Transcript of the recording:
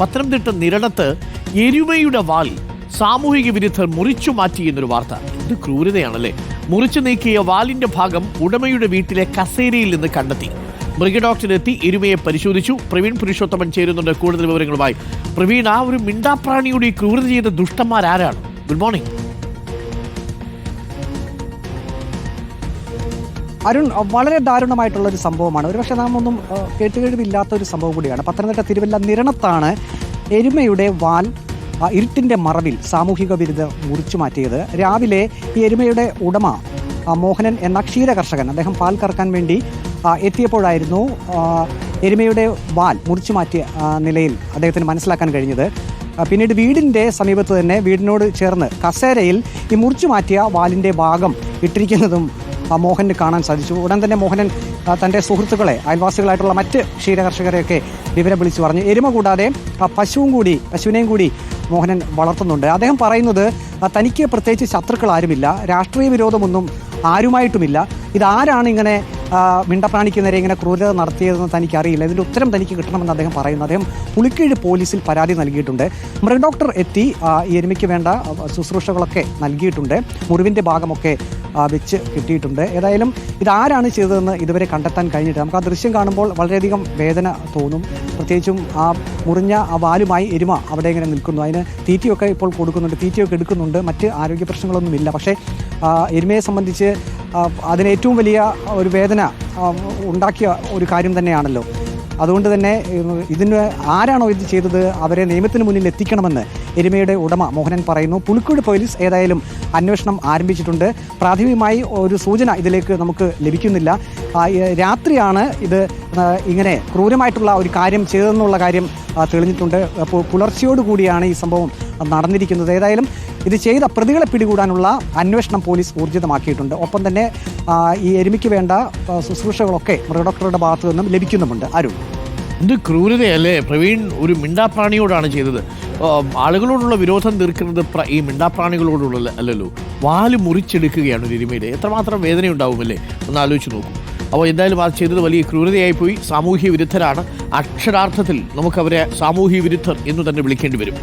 പത്തനംതിട്ട നിരണത്ത് എരുമയുടെ വാൽ സാമൂഹിക വിരുദ്ധർ മുറിച്ചു മാറ്റി എന്നൊരു വാർത്ത. ഇത് ക്രൂരതയാണല്ലേ. മുറിച്ചു നീക്കിയ വാലിന്റെ ഭാഗം ഉടമയുടെ വീട്ടിലെ കസേരയിൽ നിന്ന് കണ്ടെത്തി. മൃഗഡോക്ടറെത്തി എരുമയെ പരിശോധിച്ചു. പ്രവീൺ പുരുഷോത്തമൻ ചേരുന്നുണ്ട് കൂടുതൽ വിവരങ്ങളുമായി. പ്രവീൺ, ആ ഒരു മിണ്ടാപ്രാണിയുടെ ഈ ക്രൂരത ചെയ്ത ദുഷ്ടന്മാരാരാണ്? Good morning. അരുൺ, വളരെ ദാരുണമായിട്ടുള്ളൊരു സംഭവമാണ്. ഒരുപക്ഷെ നാം ഒന്നും കേട്ടുകഴിവില്ലാത്ത ഒരു സംഭവം കൂടിയാണ്. പത്തനംതിട്ട തിരുവല്ല നിരണത്താണ് എരുമയുടെ വാൽ ഇരുട്ടിൻ്റെ മറവിൽ സാമൂഹിക വിരുദ്ധർ മുറിച്ചു മാറ്റിയത്. രാവിലെ ഈ എരുമയുടെ ഉടമ മോഹനൻ എന്ന ക്ഷീര കർഷകൻ, അദ്ദേഹം പാൽ കറക്കാൻ വേണ്ടി എത്തിയപ്പോഴായിരുന്നു എരുമയുടെ വാൽ മുറിച്ചു മാറ്റിയ നിലയിൽ അദ്ദേഹത്തിന് മനസ്സിലാക്കാൻ കഴിഞ്ഞത്. പിന്നീട് വീടിൻ്റെ സമീപത്ത് തന്നെ വീടിനോട് ചേർന്ന് കസേരയിൽ ഈ മുറിച്ചു മാറ്റിയ വാലിൻ്റെ ഭാഗം ഇട്ടിരിക്കുന്നതും മോഹന് കാണാൻ സാധിച്ചു. ഉടൻ തന്നെ മോഹനൻ തൻ്റെ സുഹൃത്തുക്കളെ, അയൽവാസികളായിട്ടുള്ള മറ്റ് ക്ഷീരകർഷകരെയൊക്കെ വിവരം വിളിച്ചു പറഞ്ഞു. എരുമ കൂടാതെ പശുവിനെയും കൂടി മോഹനൻ വളർത്തുന്നുണ്ട്. അദ്ദേഹം പറയുന്നത് തനിക്ക് പ്രത്യേകിച്ച് ശത്രുക്കൾ ആരുമില്ല, രാഷ്ട്രീയ വിരോധമൊന്നും ആരുമായിട്ടുമില്ല. ഇതാരാണ് ഇങ്ങനെ മിണ്ടപ്രാണിക്ക് നേരെ ഇങ്ങനെ ക്രൂരത നടത്തിയതെന്ന് തനിക്കറിയില്ല. ഇതിൻ്റെ ഉത്തരം തനിക്ക് കിട്ടണമെന്ന് അദ്ദേഹം പറയുന്നു. അദ്ദേഹം പുളിക്കീഴ് പോലീസിൽ പരാതി നൽകിയിട്ടുണ്ട്. മൃഗഡോക്ടർ എത്തി ഈ എരുമയ്ക്ക് വേണ്ട ശുശ്രൂഷകളൊക്കെ നൽകിയിട്ടുണ്ട്. മുറിവിൻ്റെ ഭാഗമൊക്കെ വെച്ച് കിട്ടിയിട്ടുണ്ട്. ഏതായാലും ഇതാരാണ് ചെയ്തതെന്ന് ഇതുവരെ കണ്ടെത്താൻ കഴിഞ്ഞിട്ട് നമുക്ക് ആ ദൃശ്യം കാണുമ്പോൾ വളരെയധികം വേദന തോന്നും. പ്രത്യേകിച്ചും ആ മുറിഞ്ഞ ആ വാലുമായി എരുമ അവിടെ ഇങ്ങനെ നിൽക്കുന്നു. അതിന് തീറ്റയൊക്കെ ഇപ്പോൾ കൊടുക്കുന്നുണ്ട്, തീറ്റയൊക്കെ എടുക്കുന്നുണ്ട്. മറ്റ് ആരോഗ്യ പ്രശ്നങ്ങളൊന്നുമില്ല. പക്ഷേ എരുമയെ സംബന്ധിച്ച് അതിന് ഏറ്റവും വലിയ ഒരു വേദന ഉണ്ടാക്കിയ ഒരു കാര്യം തന്നെയാണല്ലോ. അതുകൊണ്ട് തന്നെ ഇതിന് ആരാണോ ഇത് ചെയ്തത് അവരെ നിയമത്തിന് മുന്നിൽ എത്തിക്കണമെന്ന് എരുമയുടെ ഉടമ മോഹനൻ പറയുന്നു. പുളിക്കീഴ് പോലീസ് ഏതായാലും അന്വേഷണം ആരംഭിച്ചിട്ടുണ്ട്. പ്രാഥമികമായി ഒരു സൂചന ഇതിലേക്ക് നമുക്ക് ലഭിക്കുന്നില്ല. രാത്രിയാണ് ഇത് ഇങ്ങനെ ക്രൂരമായിട്ടുള്ള ഒരു കാര്യം ചെയ്തതെന്നുള്ള കാര്യം തെളിഞ്ഞിട്ടുണ്ട്. പുലർച്ചയോടുകൂടിയാണ് ഈ സംഭവം നടന്നിരിക്കുന്നത്. ഏതായാലും ഇത് ചെയ്ത പ്രതികളെ പിടികൂടാനുള്ള അന്വേഷണം പോലീസ് ഊർജിതമാക്കിയിട്ടുണ്ട്. ഒപ്പം തന്നെ ഈ എരുമയ്ക്ക് വേണ്ട ശുശ്രൂഷകളൊക്കെ മൃഗഡോക്ടറുടെ ഭാഗത്തു നിന്നും ലഭിക്കുന്നുമുണ്ട്. അരുൺ, എന്ത് ക്രൂരതയല്ലേ പ്രവീൺ. ഒരു മിണ്ടാപ്രാണിയോടാണ് ചെയ്തത്. ആളുകളോടുള്ള വിരോധം തീർക്കുന്നത് ഈ മിണ്ടാപ്രാണികളോടുള്ള അല്ലല്ലോ, വാല് മുറിച്ചെടുക്കുകയാണ് ഒരു എരുമയുടെ. എത്രമാത്രം വേദനയുണ്ടാവുമല്ലേ, ഒന്ന് ആലോചിച്ച് നോക്കൂ. അപ്പോൾ എന്തായാലും അത് ചെയ്തത് വലിയ ക്രൂരതയായിപ്പോയി. സാമൂഹ്യ വിരുദ്ധരാണ്. അക്ഷരാർത്ഥത്തിൽ നമുക്കവരെ സാമൂഹ്യ വിരുദ്ധർ എന്ന് തന്നെ വിളിക്കേണ്ടി വരും.